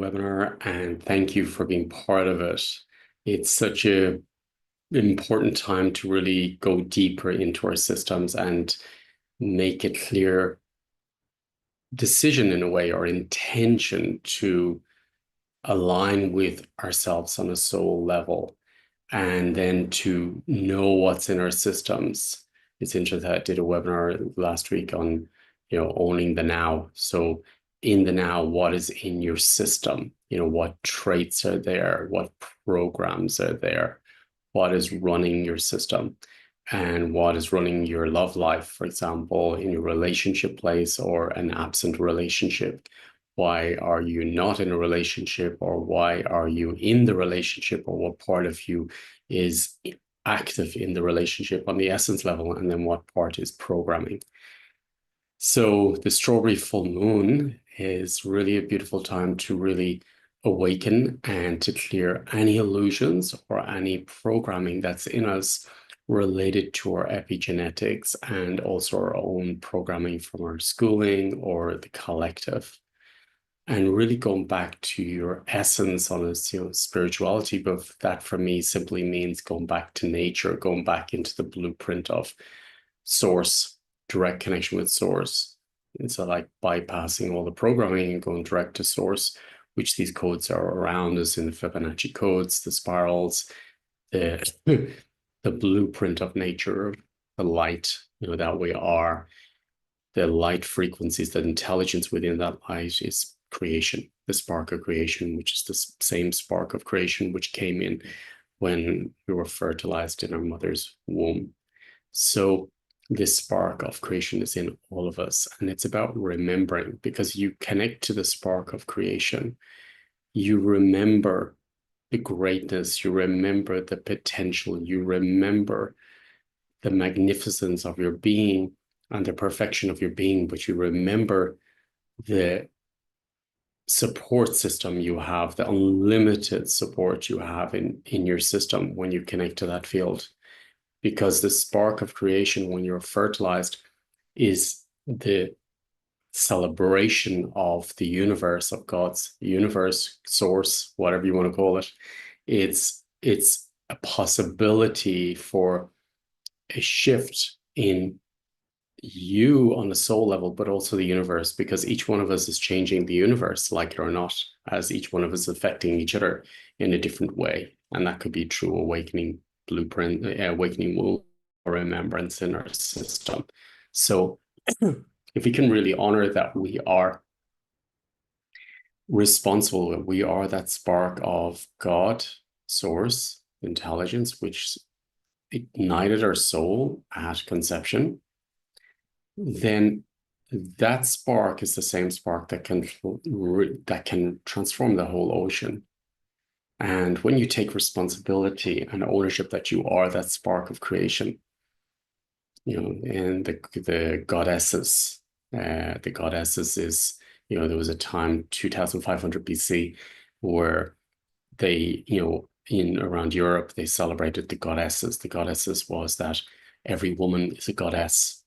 webinar and thank you for being part of it. It's such an important time to really go deeper into our systems and make a clear decision in a way or intention to align with ourselves on a soul level and then to know what's in our systems. It's interesting that I did a webinar last week on, owning the now. So in the now, what is in your system? What traits are there? What programs are there? What is running your system? And what is running your love life, for example, in your relationship place or an absent relationship? Why are you not in a relationship, or why are you in the relationship, or what part of you is active in the relationship on the essence level, and then what part is programming? So the strawberry full moon is really a beautiful time to really awaken and to clear any illusions or any programming that's in us related to our epigenetics and also our own programming from our schooling or the collective. And really going back to your essence on this, spirituality, but that for me simply means going back to nature, going back into the blueprint of source, direct connection with source. It's like bypassing all the programming and going direct to source, which these codes are around us in the Fibonacci codes, the spirals, the the blueprint of nature, the light, that we are, the light frequencies, that intelligence within that light is creation, the spark of creation, which is the same spark of creation which came in when we were fertilized in our mother's womb. So this spark of creation is in all of us, and it's about remembering, because you connect to the spark of creation. You remember the greatness, you remember the potential, you remember the magnificence of your being and the perfection of your being, but you remember the support system you have, the unlimited support you have in your system when you connect to that field. Because the spark of creation, when you're fertilized, is the celebration of the universe, of God's universe, source, whatever you want to call it. It's a possibility for a shift in you on a soul level, but also the universe, because each one of us is changing the universe, like it or not, as each one of us is affecting each other in a different way. And that could be true awakening blueprint, awakening wound or remembrance in our system. So if we can really honor that we are responsible, we are that spark of God, source, intelligence, which ignited our soul at conception, then that spark is the same spark that can transform the whole ocean. And when you take responsibility and ownership that you are that spark of creation, and the goddesses, is, there was a time 2500 BC where they, in around Europe, they celebrated the goddesses. The goddesses was that every woman is a goddess,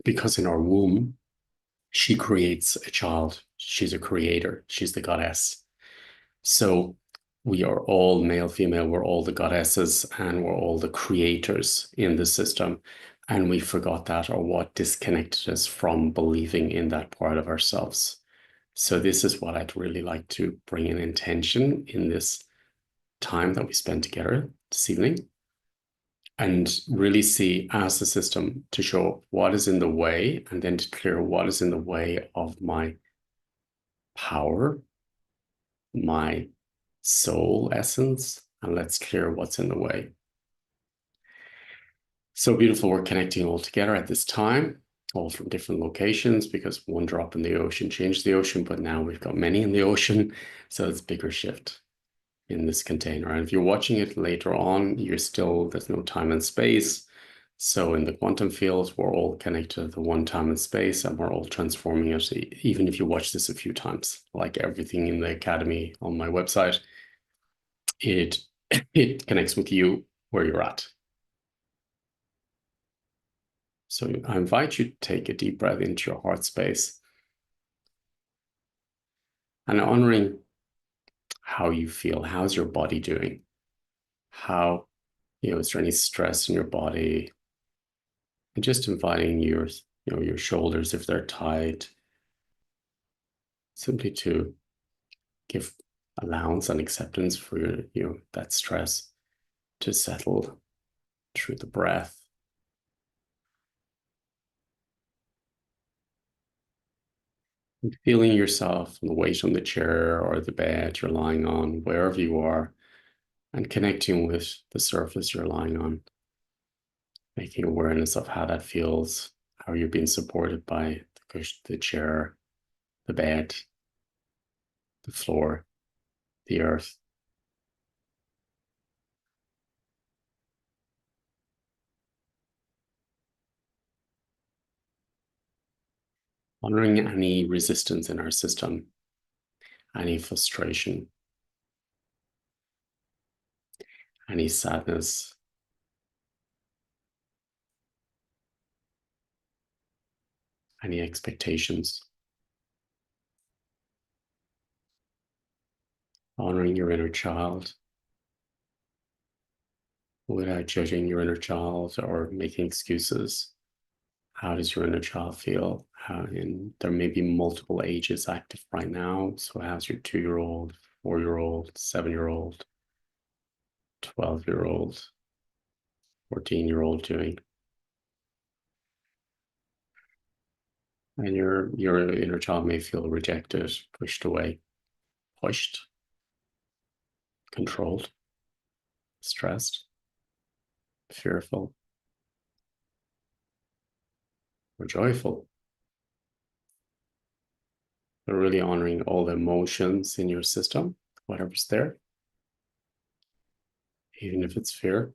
because in our womb, she creates a child. She's a creator. She's the goddess. So we are all male, female, we're all the goddesses, and we're all the creators in the system. And we forgot that, or what disconnected us from believing in that part of ourselves. So this is what I'd really like to bring in intention in this time that we spend together this evening, and really see as a system to show what is in the way, and then to clear what is in the way of my power, my soul essence, and let's clear what's in the way. So beautiful, we're connecting all together at this time, all from different locations, because one drop in the ocean changed the ocean, but now we've got many in the ocean, so it's a bigger shift in this container. And if you're watching it later on, there's no time and space. So in the quantum field, we're all connected to the one time and space, and we're all transforming it. Even if you watch this a few times, like everything in the Academy on my website, it connects with you where you're at. So I invite you to take a deep breath into your heart space and honoring how you feel. How's your body doing? How, is there any stress in your body? And just inviting your shoulders, if they're tight, simply to give allowance and acceptance for that stress to settle through the breath. And feeling yourself and the weight on the chair or the bed you're lying on, wherever you are, and connecting with the surface you're lying on, making awareness of how that feels, how you're being supported by the cushion, the chair, the bed, the floor, the earth. Honoring any resistance in our system, any frustration, any sadness, any expectations. Honoring your inner child without judging your inner child or making excuses. How does your inner child feel? And there may be multiple ages active right now. So how's your 2-year-old, 4-year-old, 7-year-old, 12-year-old, 14-year-old doing? And your inner child may feel rejected, pushed away, pushed, controlled, stressed, fearful, or joyful. But really honoring all the emotions in your system, whatever's there, even if it's fear,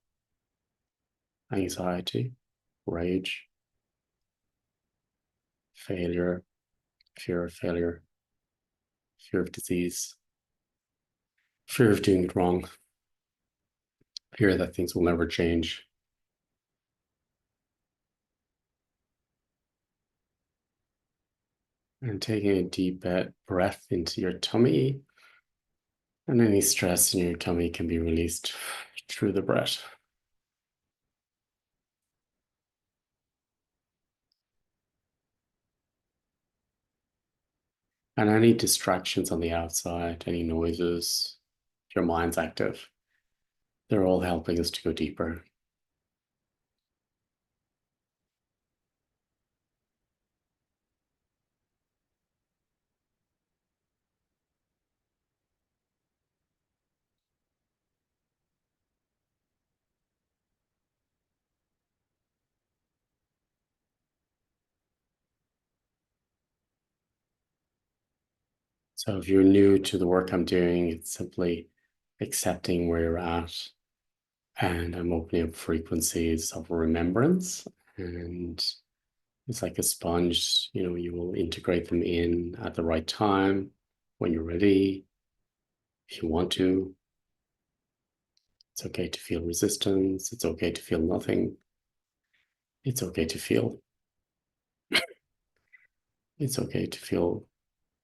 anxiety, rage, failure, fear of failure, fear of disease, fear of doing it wrong, fear that things will never change. And taking a deep breath into your tummy, and any stress in your tummy can be released through the breath. And any distractions on the outside, any noises, your mind's active, they're all helping us to go deeper. So if you're new to the work I'm doing, it's simply accepting where you're at. And I'm opening up frequencies of remembrance. And it's like a sponge, you will integrate them in at the right time when you're ready, if you want to. It's okay to feel resistance. It's okay to feel nothing. It's okay to feel. It's okay to feel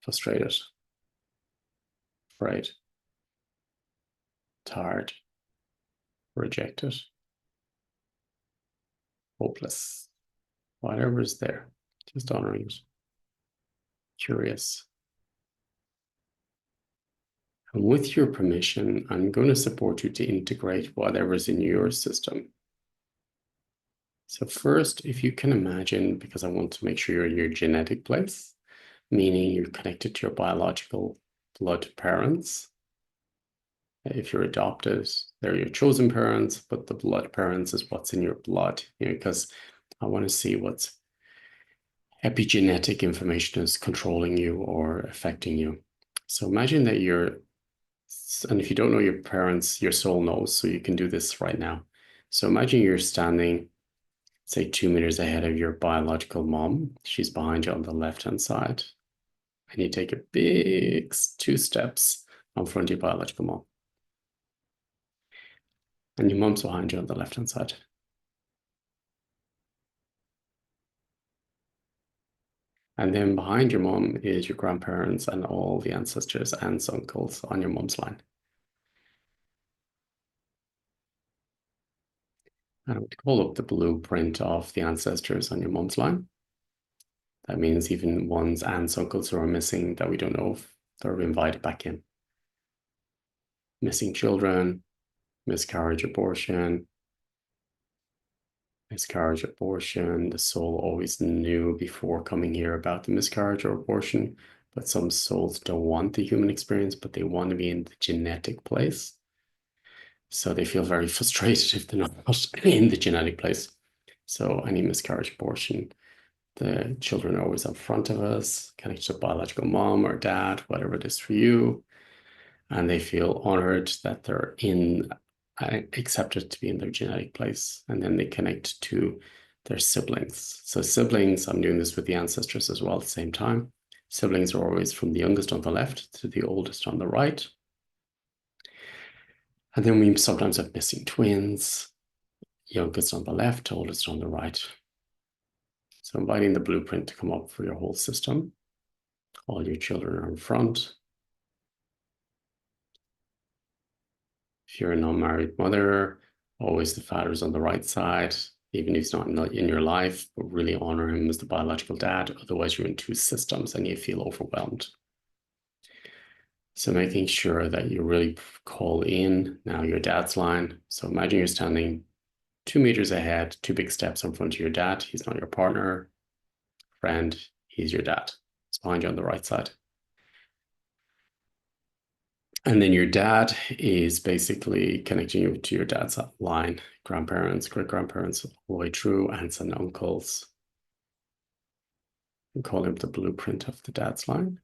frustrated, afraid, tired, rejected, hopeless, whatever is there, just honoring it, curious. And with your permission, I'm going to support you to integrate whatever's in your system. So first, if you can imagine, because I want to make sure you're in your genetic place, meaning you're connected to your biological blood parents. If you're adopted, they're your chosen parents, but the blood parents is what's in your blood, because I want to see what's epigenetic information is controlling you or affecting you. So imagine that and if you don't know your parents, your soul knows, so you can do this right now. So imagine you're standing, say, 2 meters ahead of your biological mom. She's behind you on the left-hand side. And you take a big 2 steps in front of your biological mom. And your mom's behind you on the left-hand side. And then behind your mom is your grandparents and all the ancestors, aunts, uncles on your mom's line. And I would call up the blueprint of the ancestors on your mom's line. That means even one's aunts, uncles who are missing that we don't know if they're invited back in. Missing children, miscarriage, abortion, miscarriage, abortion. The soul always knew before coming here about the miscarriage or abortion, but some souls don't want the human experience, but they want to be in the genetic place. So they feel very frustrated if they're not in the genetic place. So any miscarriage, abortion, the children are always up front of us, connected to biological mom or dad, whatever it is for you. And they feel honored that they're accepted to be in their genetic place. And then they connect to their siblings. So siblings, I'm doing this with the ancestors as well at the same time. Siblings are always from the youngest on the left to the oldest on the right. And then we sometimes have missing twins, youngest on the left, oldest on the right. So inviting the blueprint to come up for your whole system. All your children are in front. If you're an unmarried mother, always the father's on the right side, even if he's not in your life, but really honor him as the biological dad. Otherwise, you're in two systems and you feel overwhelmed. So making sure that you really call in now your dad's line. So imagine you're standing 2 meters ahead, 2 big steps in front of your dad. He's not your partner, friend, he's your dad. He's behind you on the right side. And then your dad is basically connecting you to your dad's line, grandparents, great grandparents, all the way through, aunts and uncles. We call him the blueprint of the dad's line.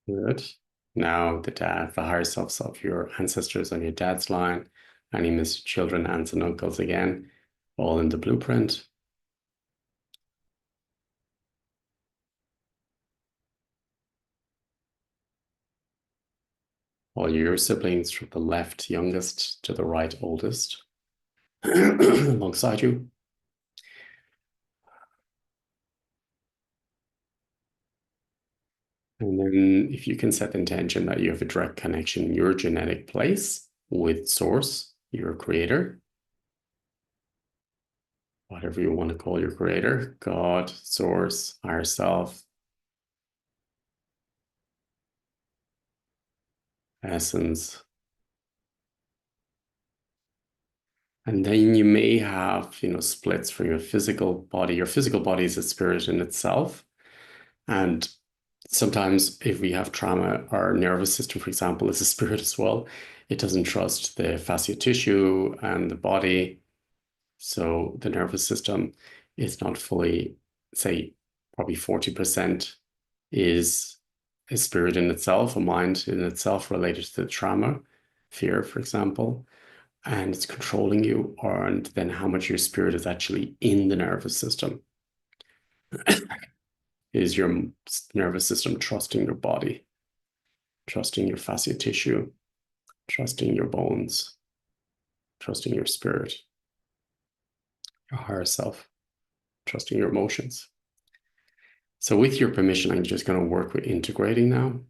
Good. Now the dad, the higher selves of your ancestors on your dad's line, any missed children, aunts and uncles again, all in the blueprint. All your siblings from the left youngest to the right oldest alongside you. And then if you can set the intention that you have a direct connection in your genetic place with source, your creator, whatever you want to call your creator, God, source, higher self, essence. And then you may have, splits from your physical body. Your physical body is a spirit in itself. And sometimes if we have trauma, our nervous system, for example, is a spirit as well. It doesn't trust the fascia tissue and the body. So the nervous system is not fully, say, probably 40% is a spirit in itself, a mind in itself related to the trauma, fear, for example, and it's controlling you, and then how much your spirit is actually in the nervous system. Is your nervous system trusting your body, trusting your fascia tissue, trusting your bones, trusting your spirit, your higher self, trusting your emotions? So with your permission, I'm just going to work with integrating now.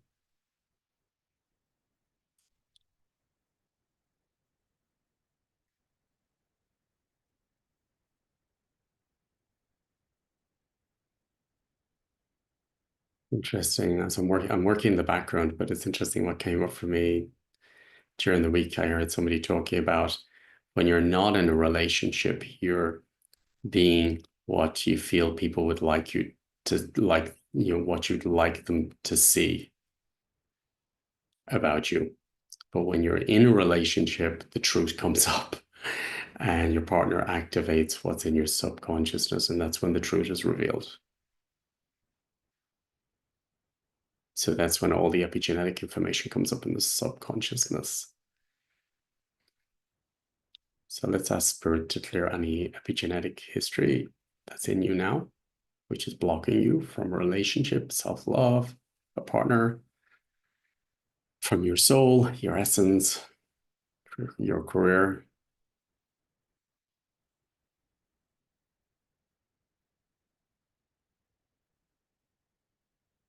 Interesting. As I'm working in the background, but it's interesting what came up for me during the week. I heard somebody talking about when you're not in a relationship, you're being what you feel people would like you to like, what you'd like them to see about you. But when you're in a relationship, the truth comes up and your partner activates what's in your subconsciousness, and that's when the truth is revealed. So that's when all the epigenetic information comes up in the subconsciousness. So let's ask Spirit to clear any epigenetic history that's in you now, which is blocking you from a relationship, self-love, a partner, from your soul, your essence, your career.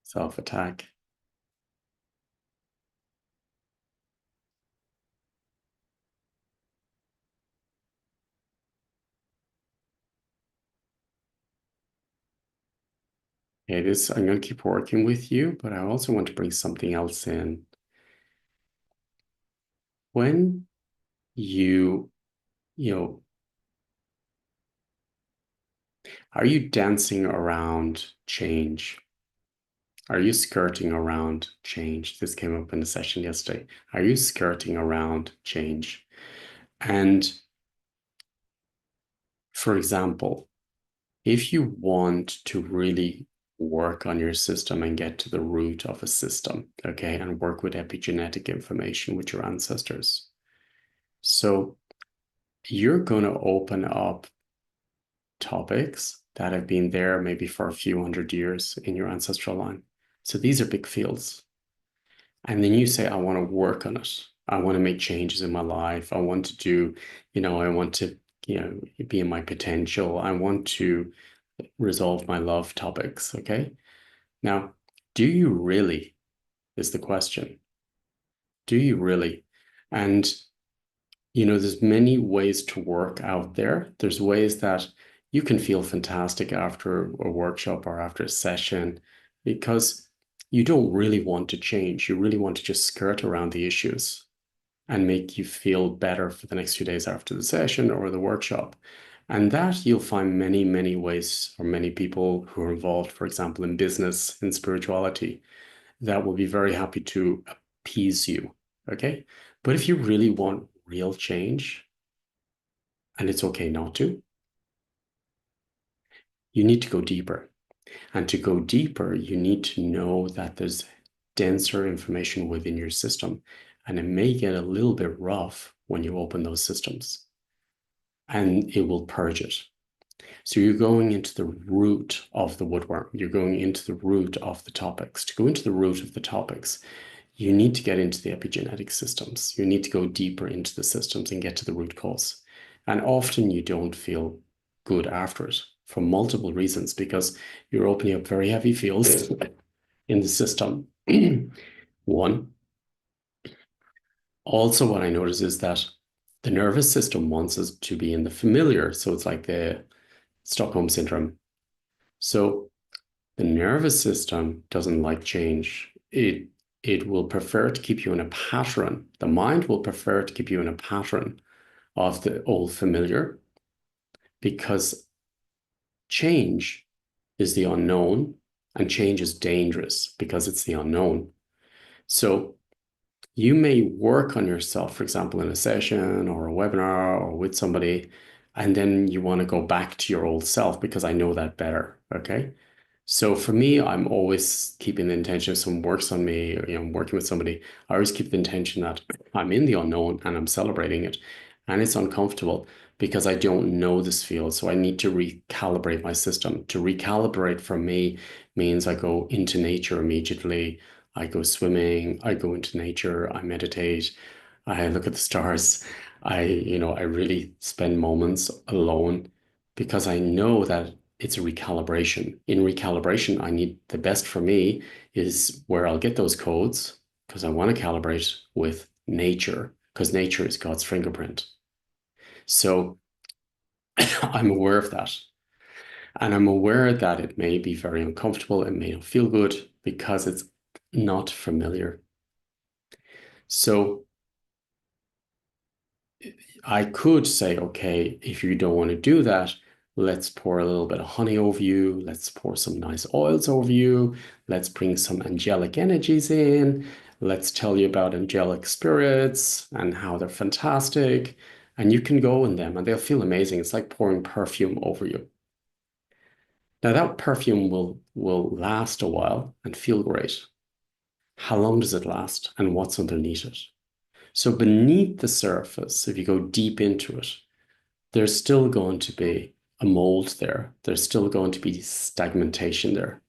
Self-attack. Okay, I'm going to keep working with you, but I also want to bring something else in. When you know, are you dancing around change? Are you skirting around change? This came up in the session yesterday. Are you skirting around change? And for example, if you want to really work on your system and get to the root of a system, okay, and work with epigenetic information with your ancestors. So you're going to open up topics that have been there maybe for a few hundred years in your ancestral line. So these are big fields. And then you say, I want to work on it. I want to make changes in my life. I want to do, I want to, be in my potential. I want to resolve my love topics. Okay. Now, do you really, is the question. Do you really? And, there's many ways to work out there. There's ways that you can feel fantastic after a workshop or after a session because you don't really want to change. You really want to just skirt around the issues and make you feel better for the next few days after the session or the workshop. And that you'll find many, many ways, or many people who are involved, for example, in business, in spirituality, that will be very happy to appease you. Okay. But if you really want real change, and it's okay not to, you need to go deeper. And to go deeper, you need to know that there's denser information within your system. And it may get a little bit rough when you open those systems, and it will purge it. So you're going into the root of the woodworm. You're going into the root of the topics. To go into the root of the topics, you need to get into the epigenetic systems. You need to go deeper into the systems and get to the root cause. And often you don't feel good after it for multiple reasons because you're opening up very heavy fields in the system. One, also what I notice is that the nervous system wants us to be in the familiar. So it's like the Stockholm syndrome. So the nervous system doesn't like change. It will prefer to keep you in a pattern. The mind will prefer to keep you in a pattern of the old familiar because change is the unknown and change is dangerous because it's the unknown. So you may work on yourself, for example, in a session or a webinar or with somebody, and then you want to go back to your old self because I know that better. Okay. So for me, I'm always keeping the intention if someone works on me, or, I'm working with somebody, I always keep the intention that I'm in the unknown and I'm celebrating it. And it's uncomfortable because I don't know this field. So I need to recalibrate my system. To recalibrate for me means I go into nature immediately. I go swimming, I go into nature, I meditate, I look at the stars. I really spend moments alone because I know that it's a recalibration. In recalibration, I need the best for me is where I'll get those codes because I want to calibrate with nature because nature is God's fingerprint. So I'm aware of that. And I'm aware that it may be very uncomfortable. It may not feel good because it's not familiar. So I could say, okay, if you don't want to do that, let's pour a little bit of honey over you. Let's pour some nice oils over you. Let's bring some angelic energies in. Let's tell you about angelic spirits and how they're fantastic. And you can go in them and they'll feel amazing. It's like pouring perfume over you. Now that perfume will last a while and feel great. How long does it last? And what's underneath it? So beneath the surface, if you go deep into it, there's still going to be a mold there. There's still going to be stagnation there.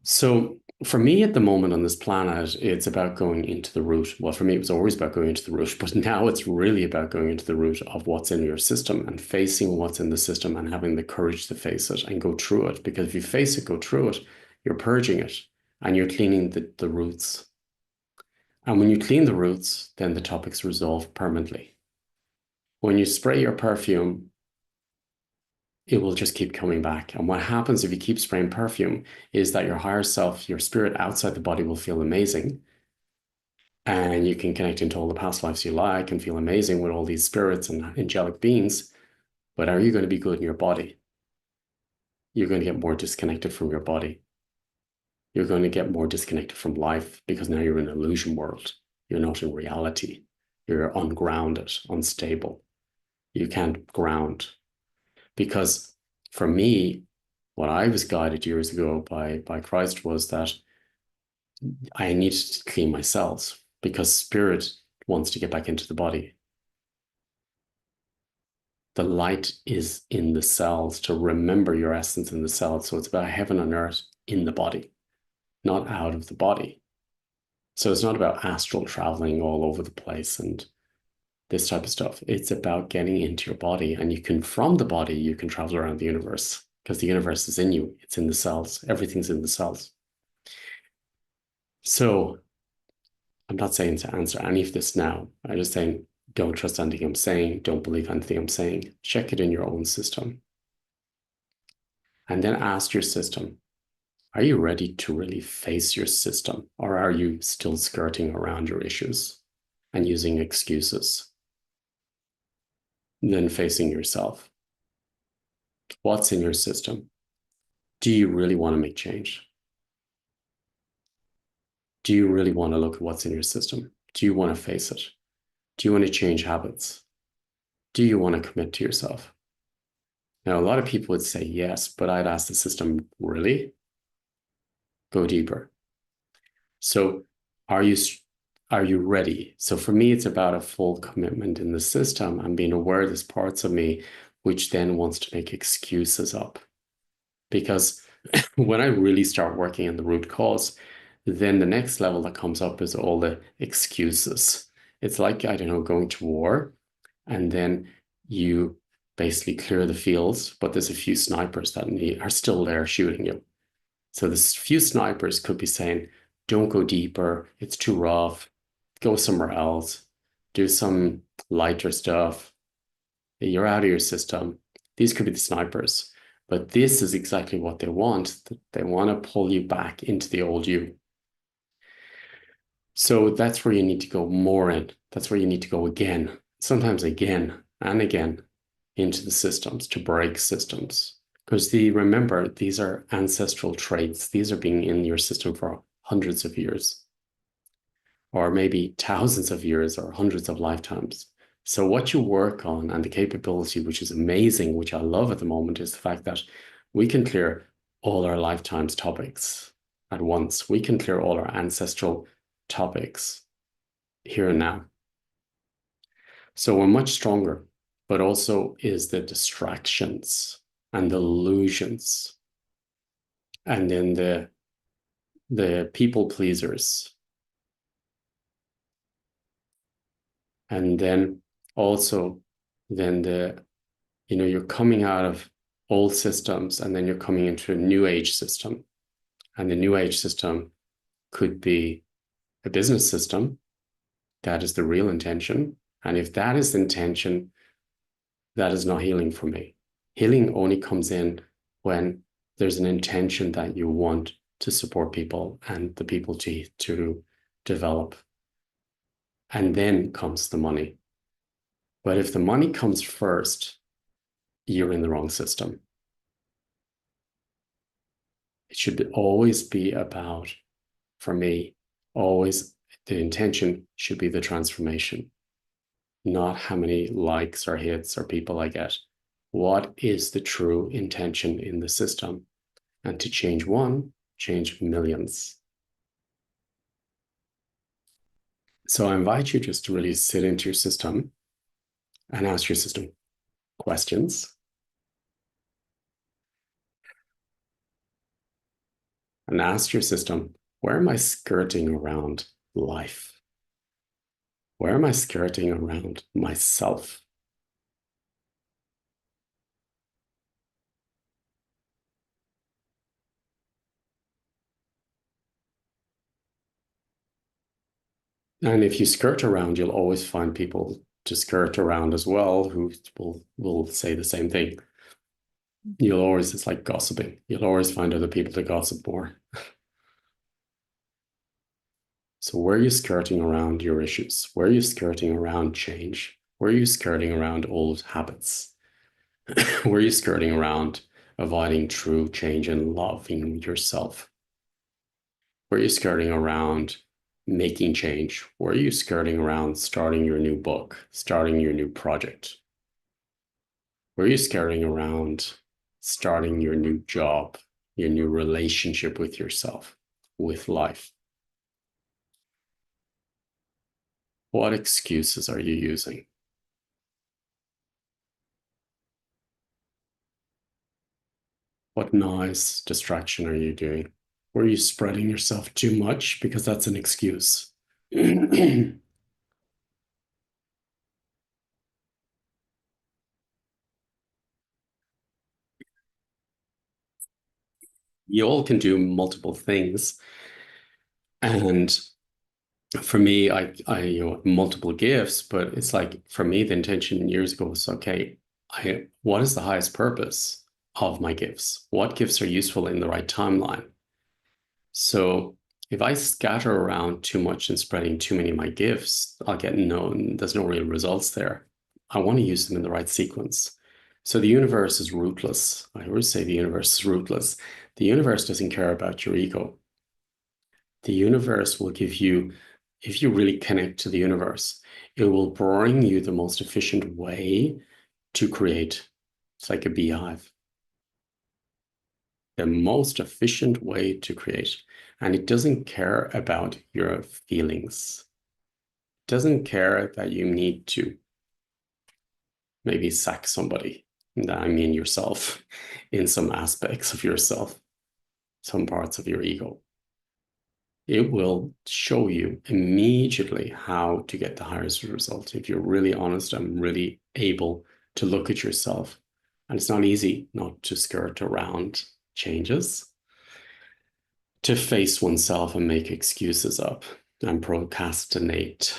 So for me at the moment on this planet, it's about going into the root. Well, for me, it was always about going into the root, but now it's really about going into the root of what's in your system and facing what's in the system and having the courage to face it and go through it. Because if you face it, go through it, you're purging it and you're cleaning the roots. And when you clean the roots, then the topic's resolved permanently. When you spray your perfume, it will just keep coming back. And what happens if you keep spraying perfume is that your higher self, your spirit outside the body will feel amazing. And you can connect into all the past lives you like and feel amazing with all these spirits and angelic beings. But are you going to be good in your body? You're going to get more disconnected from your body. You're going to get more disconnected from life because now you're in an illusion world. You're not in reality. You're ungrounded, unstable. You can't ground. Because for me, what I was guided years ago by Christ was that I needed to clean my cells because spirit wants to get back into the body. The light is in the cells to remember your essence in the cells. So it's about heaven and earth in the body, not out of the body. So it's not about astral traveling all over the place and this type of stuff. It's about getting into your body, and you can, from the body, you can travel around the universe because the universe is in you. It's in the cells. Everything's in the cells. So I'm not saying to answer any of this now. I'm just saying don't trust anything I'm saying. Don't believe anything I'm saying. Check it in your own system. And then ask your system, are you ready to really face your system? Or are you still skirting around your issues and using excuses? Then facing yourself. What's in your system? Do you really want to make change? Do you really want to look at what's in your system? Do you want to face it? Do you want to change habits? Do you want to commit to yourself? Now, a lot of people would say yes, but I'd ask the system, really? Go deeper. So are you ready? So for me, it's about a full commitment in the system and being aware there's parts of me which then wants to make excuses up. Because when I really start working on the root cause, then the next level that comes up is all the excuses. It's like, I don't know, going to war, and then you basically clear the fields, but there's a few snipers that are still there shooting you. So this few snipers could be saying, don't go deeper, it's too rough, go somewhere else, do some lighter stuff, you're out of your system. These could be the snipers, but this is exactly what they want. They want to pull you back into the old you. So that's where you need to go more in. That's where you need to go again, sometimes again and again into the systems to break systems. Because remember, these are ancestral traits. These are being in your system for hundreds of years, or maybe thousands of years or hundreds of lifetimes. So what you work on and the capability, which is amazing, which I love at the moment, is the fact that we can clear all our lifetime's topics at once. We can clear all our ancestral topics here and now. So we're much stronger, but also is the distractions and the illusions, and then the people pleasers. And then also then you're coming out of old systems and then you're coming into a new age system. And the new age system could be a business system. That is the real intention. And if that is the intention, that is not healing for me. Healing only comes in when there's an intention that you want to support people and the people to develop. And then comes the money. But if the money comes first, you're in the wrong system. It should always be about, for me, always the intention should be the transformation, not how many likes or hits or people I get. What is the true intention in the system? And to change one, change millions. So I invite you just to really sit into your system and ask your system questions and ask your system, where am I skirting around life? Where am I skirting around myself? And if you skirt around, you'll always find people to skirt around as well who will say the same thing. You'll always, it's like gossiping. You'll always find other people to gossip more. So where are you skirting around your issues? Where are you skirting around change? Where are you skirting around old habits? Where are you skirting around avoiding true change and loving yourself? Where are you skirting around making change? Where are you skirting around starting your new book, starting your new project? Where are you skirting around starting your new job, your new relationship with yourself, with life? What excuses are you using? What noise distraction are you doing? Were you spreading yourself too much? Because that's an excuse. You all can do multiple things. And for me, multiple gifts, but it's like for me, the intention years ago was okay, what is the highest purpose of my gifts? What gifts are useful in the right timeline? So if I scatter around too much and spreading too many of my gifts, there's no real results there. I want to use them in the right sequence. So the universe is rootless. I always say the universe is rootless. The universe doesn't care about your ego. The universe will give you, if you really connect to the universe, it will bring you the most efficient way to create. It's like a beehive, the most efficient way to create. And it doesn't care about your feelings. It doesn't care that you need to maybe sack somebody. I mean yourself in some aspects of yourself, some parts of your ego. It will show you immediately how to get the highest result. If you're really honest and really able to look at yourself. And it's not easy not to skirt around changes, to face oneself and make excuses up and procrastinate.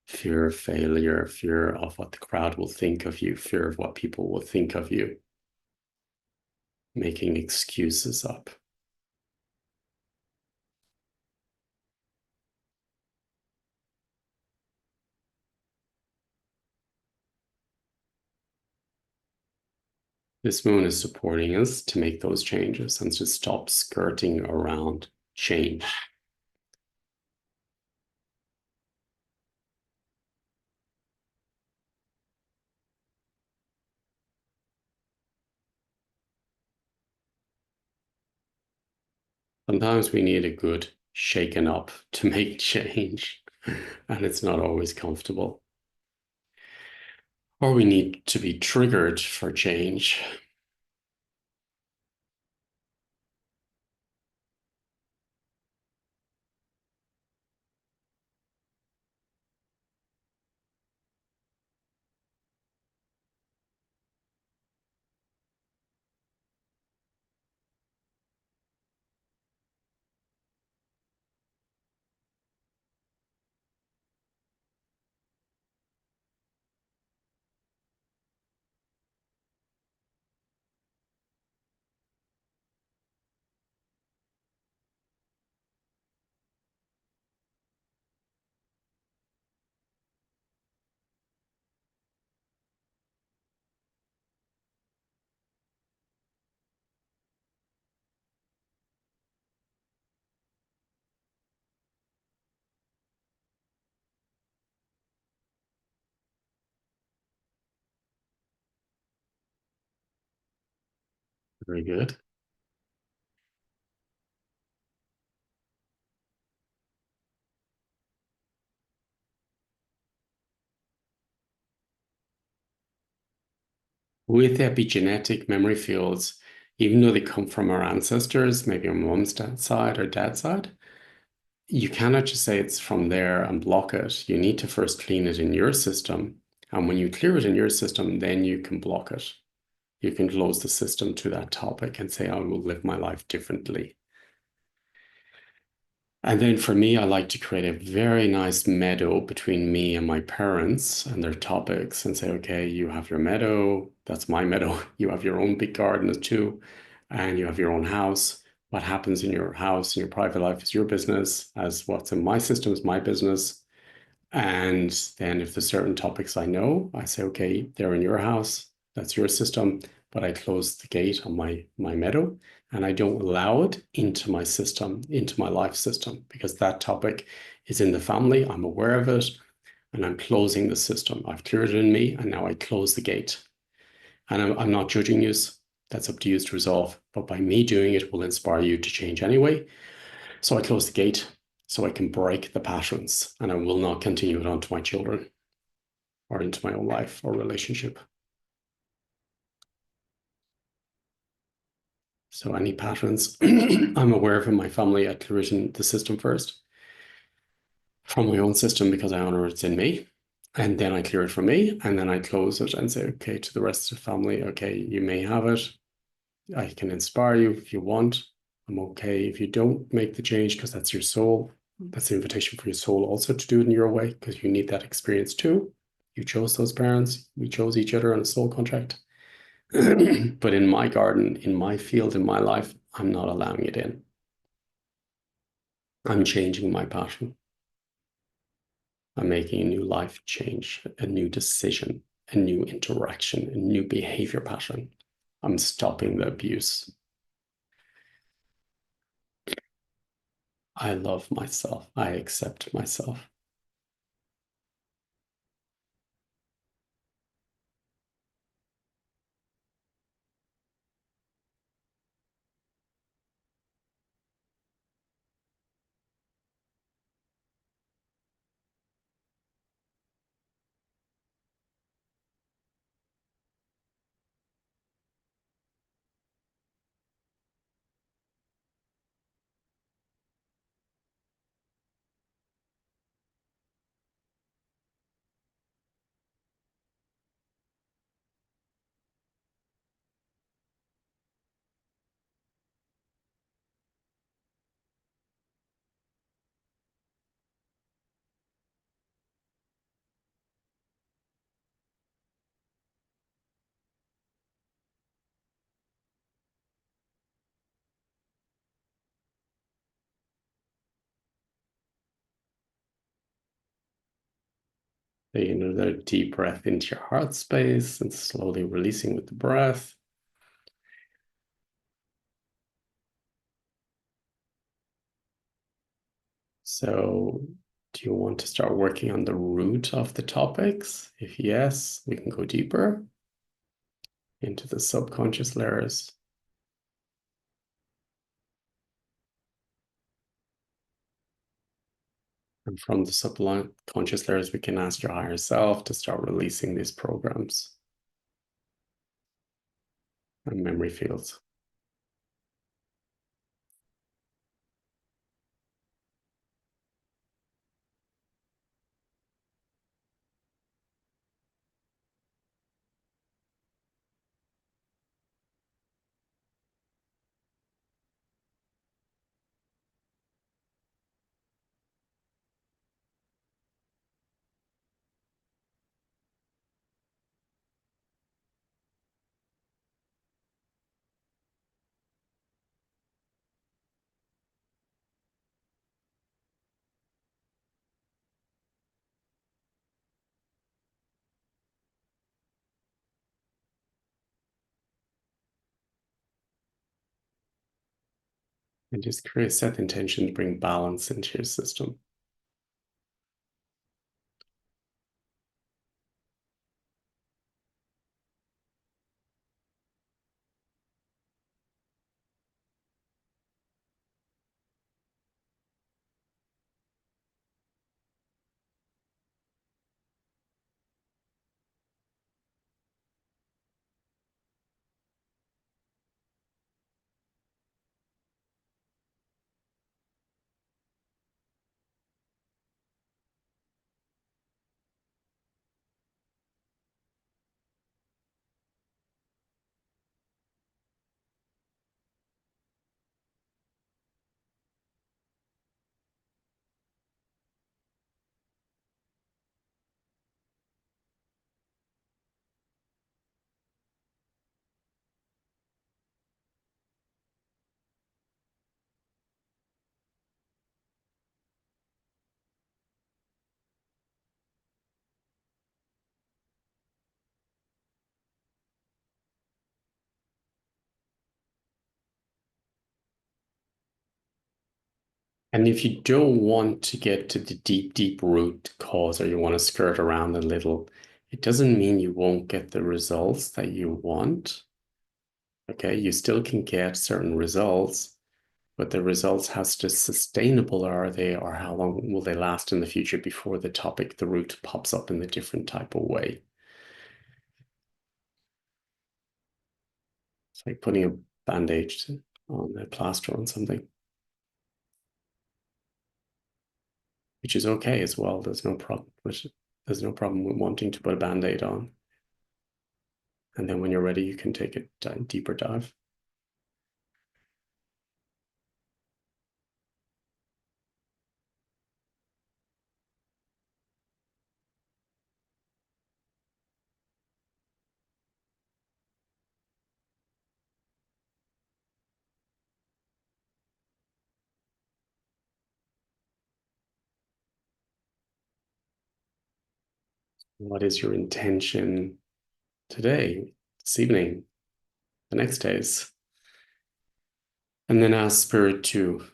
Fear of failure, fear of what the crowd will think of you, fear of what people will think of you, making excuses up. This moon is supporting us to make those changes and to stop skirting around change. Sometimes we need a good shaken up to make change, and it's not always comfortable. Or we need to be triggered for change. Very good. with epigenetic memory fields, even though they come from our ancestors, maybe our mom's side or dad's side, you cannot just say it's from there and block it. You need to first clean it in your system. And when you clear it in your system, then you can block it. You can close the system to that topic and say, I will live my life differently. And then for me, I like to create a very nice meadow between me and my parents and their topics and say, okay, you have your meadow. That's my meadow. You have your own big garden too, and you have your own house. What happens in your house, in your private life is your business, as what's in my system is my business. And then if there's certain topics I know, I say, okay, they're in your house, that's your system, but I close the gate on my meadow and I don't allow it into my system, into my life system, because that topic is in the family. I'm aware of it and I'm closing the system. I've cleared it in me and now I close the gate. And I'm not judging you. That's up to you to resolve. But by me doing it will inspire you to change anyway. So I close the gate so I can break the patterns and I will not continue it onto my children or into my own life or relationship. So any patterns I'm aware of in my family, I clear it in the system first from my own system because I honor it's in me. And then I clear it from me and then I close it and say, okay, to the rest of the family, okay, you may have it. I can inspire you if you want. I'm okay if you don't make the change because that's your soul. That's the invitation for your soul also to do it in your way because you need that experience too. You chose those parents. We chose each other on a soul contract. But in my garden, in my field, in my life, I'm not allowing it in. I'm changing my pattern. I'm making a new life change, a new decision, a new interaction, a new behavior pattern. I'm stopping the abuse. I love myself. I accept myself. Take another deep breath into your heart space and slowly releasing with the breath. So, do you want to start working on the root of the topics? If yes, we can go deeper into the subconscious layers. And from the subconscious layers, we can ask your higher self to start releasing these programs and memory fields. And just create set the intention to bring balance into your system. And if you don't want to get to the deep, deep root cause, or you want to skirt around a little, it doesn't mean you won't get the results that you want. Okay, you still can get certain results, but the results, how sustainable are they, or how long will they last in the future before the topic, the root, pops up in a different type of way? It's like putting a band-aid on a plaster on something, which is okay as well. There's no problem with wanting to put a band-aid on. And then when you're ready, you can take a deeper dive. What is your intention today, this evening, the next days? And then ask Spirit to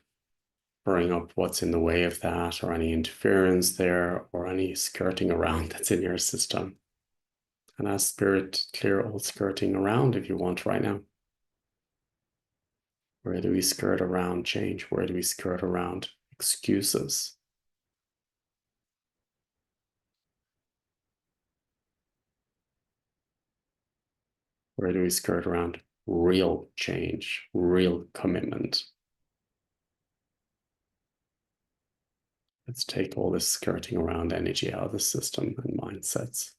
bring up what's in the way of that, or any interference there, or any skirting around that's in your system. And ask Spirit to clear all skirting around if you want right now. Where do we skirt around change? Where do we skirt around excuses? Where do we skirt around real change, real commitment? Let's take all this skirting around energy out of the system and mindsets.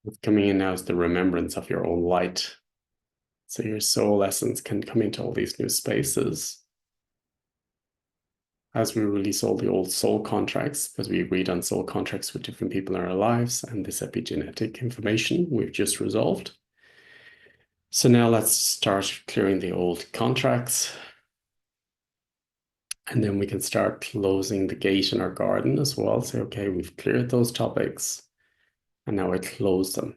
What's coming in now is the remembrance of your own light. So your soul essence can come into all these new spaces. As we release all the old soul contracts, because we agreed on soul contracts with different people in our lives, and this epigenetic information we've just resolved. So now let's start clearing the old contracts. And then we can start closing the gate in our garden as well. Say, okay, we've cleared those topics, and now I close them.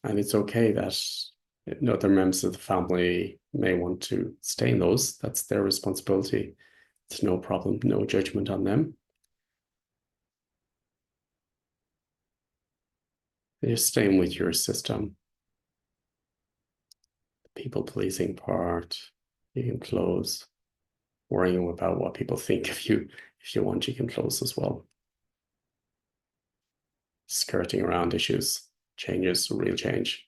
And it's okay that other members of the family may want to stay in those. That's their responsibility. It's no problem, no judgment on them. You're staying with your system. people-pleasing part, you can close. Worrying about what people think of you, if you want, you can close as well. Skirting around issues, changes, real change.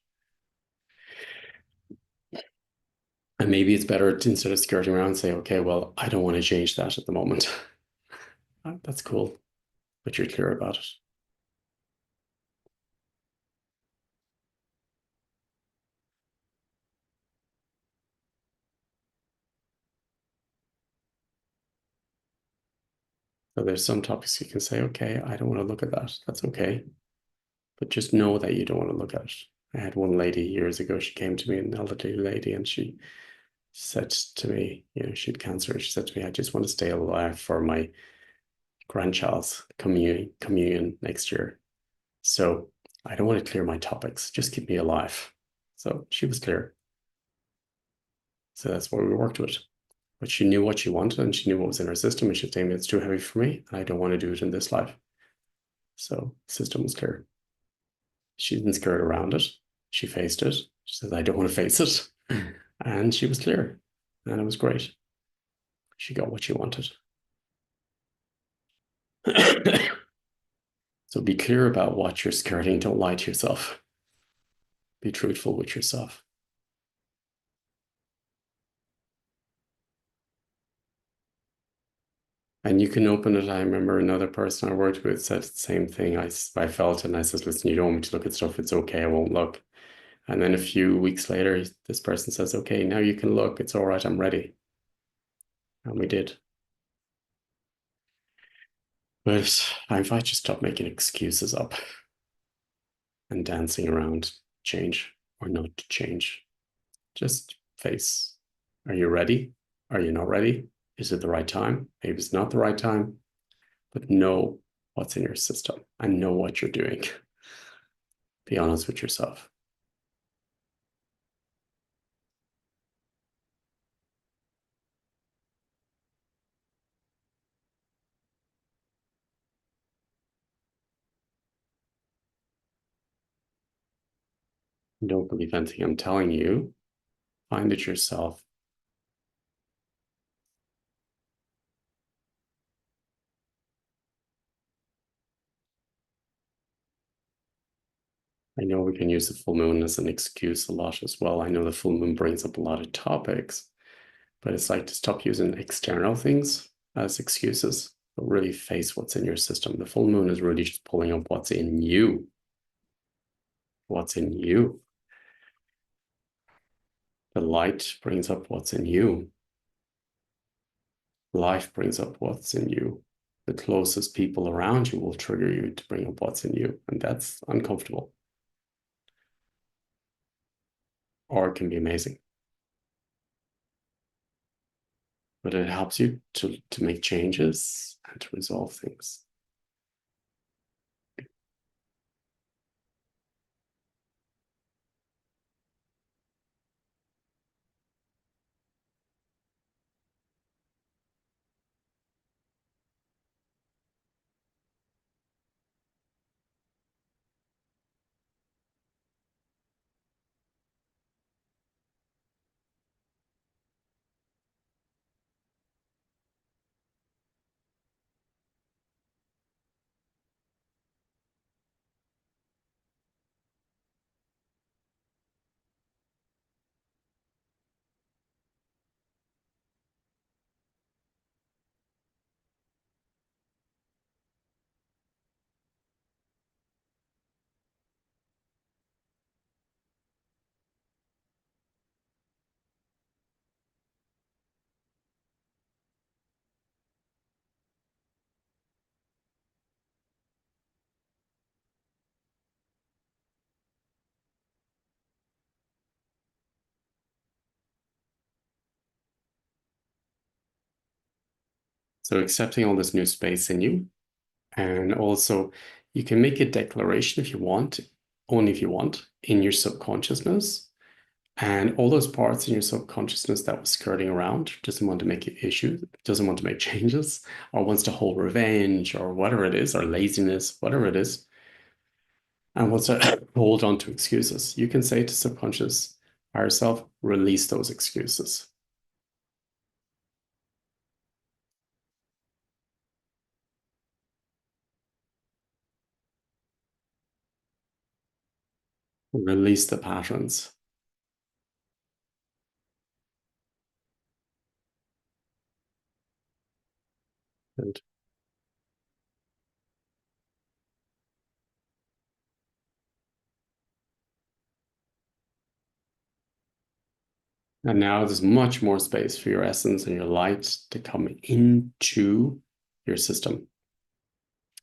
And maybe it's better to, instead of skirting around, say, okay, well, I don't want to change that at the moment. That's cool, but you're clear about it. So there's some topics you can say, okay, I don't want to look at that. That's okay. But just know that you don't want to look at it. I had one lady years ago, she came to me, an elderly lady, and she said to me, you know, she had cancer. She said to me, I just want to stay alive for my grandchild's communion next year. So I don't want to clear my topics. Just keep me alive. So she was clear. So that's what we worked with. But she knew what she wanted and she knew what was in her system. And she was saying, it's too heavy for me and I don't want to do it in this life. So system was clear. She didn't skirt around it. She faced it. She said, I don't want to face it. And she was clear. And it was great. She got what she wanted. So be clear about what you're skirting. Don't lie to yourself. Be truthful with yourself. And you can open it. I remember another person I worked with said the same thing. I felt it and I said, listen, you don't want me to look at stuff. It's okay. I won't look. And then a few weeks later, this person says, okay, now you can look. It's all right. I'm ready. And we did. But I invite you to stop making excuses up and dancing around change or not to change. Just face. Are you ready? Are you not ready? Is it the right time? Maybe it's not the right time, but know what's in your system and know what you're doing. Be honest with yourself. Don't believe anything I'm telling you. Find it yourself. I know we can use the full moon as an excuse a lot as well. I know the full moon brings up a lot of topics, but it's like to stop using external things as excuses, but really face what's in your system. The full moon is really just pulling up what's in you. What's in you. The light brings up what's in you. Life brings up what's in you. The closest people around you will trigger you to bring up what's in you, and that's uncomfortable. Or it can be amazing. But it helps you to make changes and to resolve things. So accepting all this new space in you, and also you can make a declaration if you want, only if you want, in your subconsciousness. And all those parts in your subconsciousness that was skirting around, doesn't want to make an issue, doesn't want to make changes, or wants to hold revenge, or whatever it is, or laziness, whatever it is, and wants to hold on to excuses. You can say to subconscious, higher self, release those excuses. Release the patterns. And now there's much more space for your essence and your light to come into your system.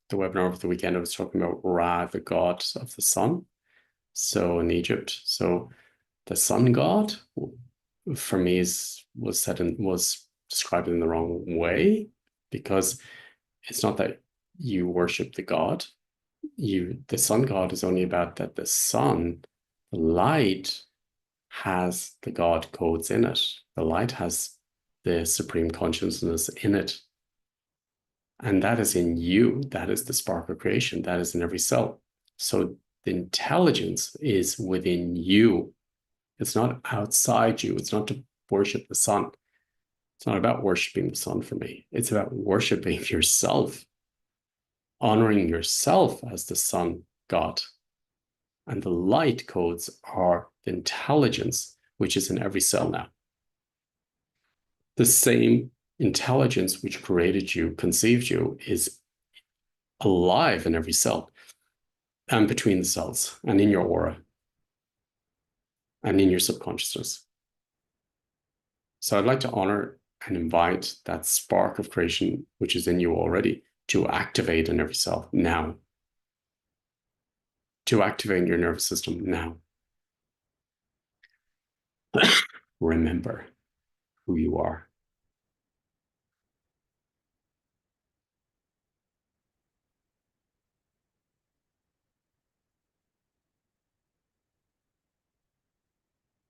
The webinar of the weekend, I was talking about Ra, the god of the sun. So in Egypt, so the sun god for me was described in the wrong way, because it's not that you worship the god. The sun god is only about that the sun, the light, has the God codes in it. The light has the supreme consciousness in it. And that is in you. That is the spark of creation. That is in every cell. So the intelligence is within you. It's not outside you. It's not to worship the sun. It's not about worshiping the sun for me. It's about worshiping yourself, honoring yourself as the sun god. And the light codes are the intelligence, which is in every cell now. The same intelligence which created you, conceived you, is alive in every cell and between the cells and in your aura and in your subconsciousness. So I'd like to honor and invite that spark of creation, which is in you already, to activate in every cell now, to activate your nervous system now. Remember who you are.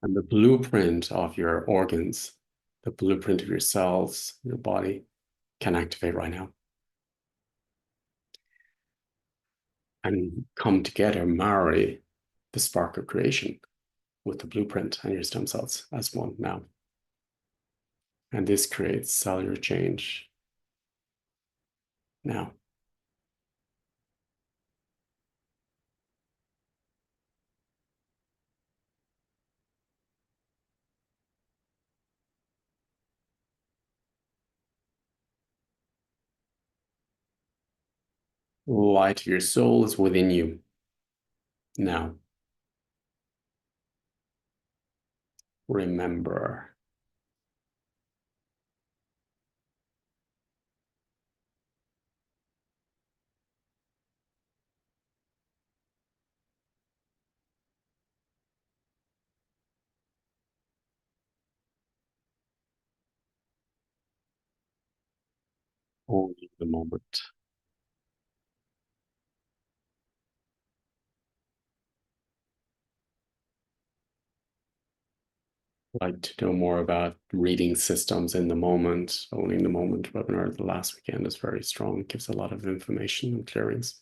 And the blueprint of your organs, the blueprint of your cells, your body, can activate right now. And come together, marry the spark of creation with the blueprint and your stem cells as one now. And this creates cellular change now. Light of your soul is within you now. Remember. Only the moment. Like to know more about reading systems in the moment, owning the moment webinar the last weekend is very strong. It gives a lot of information and clearings.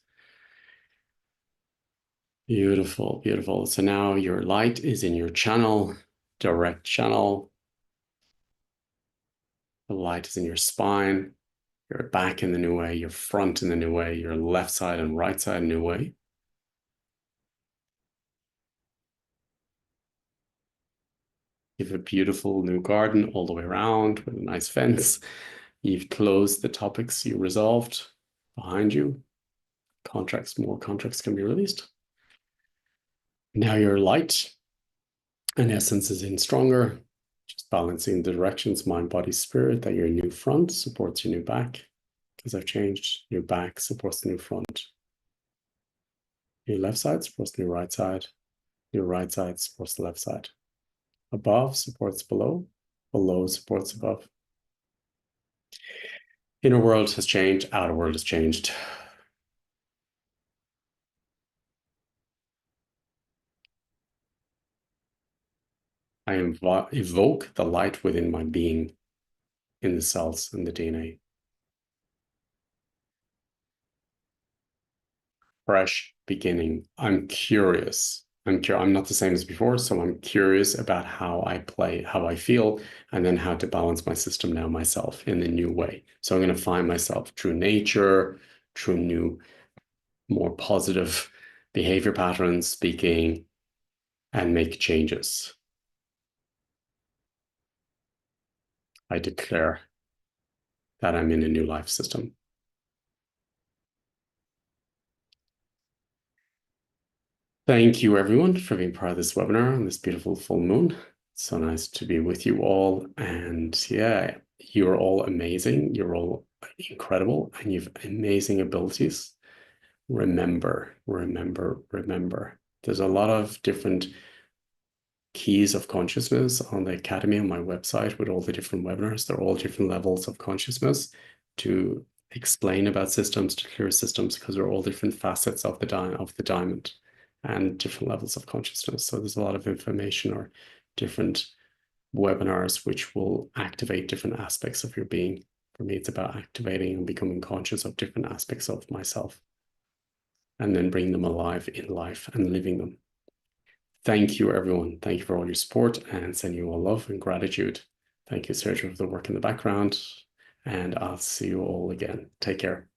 Beautiful, beautiful. So now your light is in your channel, direct channel. The light is in your spine, your back in the new way, your front in the new way, your left side and right side in the new way. You have a beautiful new garden all the way around with a nice fence. You've closed the topics you resolved behind you. More contracts can be released. Now your light and essence is in stronger, just balancing the directions, mind, body, spirit, that your new front supports your new back. Because I've changed, your back supports the new front. Your left side supports the new right side. Your right side supports the left side. Above supports below. Below supports above. Inner world has changed. Outer world has changed. I evoke the light within my being in the cells and the DNA. Fresh beginning. I'm curious I'm not the same as before, so I'm curious about how I play, how I feel, and then how to balance my system now myself in a new way. So I'm going to find myself through nature, through new, more positive behavior patterns, speaking, and make changes. I declare that I'm in a new life system. Thank you, everyone, for being part of this webinar on this beautiful full moon. It's so nice to be with you all. And yeah, you're all amazing. You're all incredible, and you've amazing abilities. Remember, remember, remember. There's a lot of different keys of consciousness on the Academy on my website with all the different webinars. They're all different levels of consciousness to explain about systems, to clear systems, because they're all different facets of the diamond and different levels of consciousness. So there's a lot of information or different webinars which will activate different aspects of your being. For me, it's about activating and becoming conscious of different aspects of myself and then bring them alive in life and living them. Thank you, everyone. Thank you for all your support and sending you all love and gratitude. Thank you, Sergio, for the work in the background. And I'll see you all again. Take care.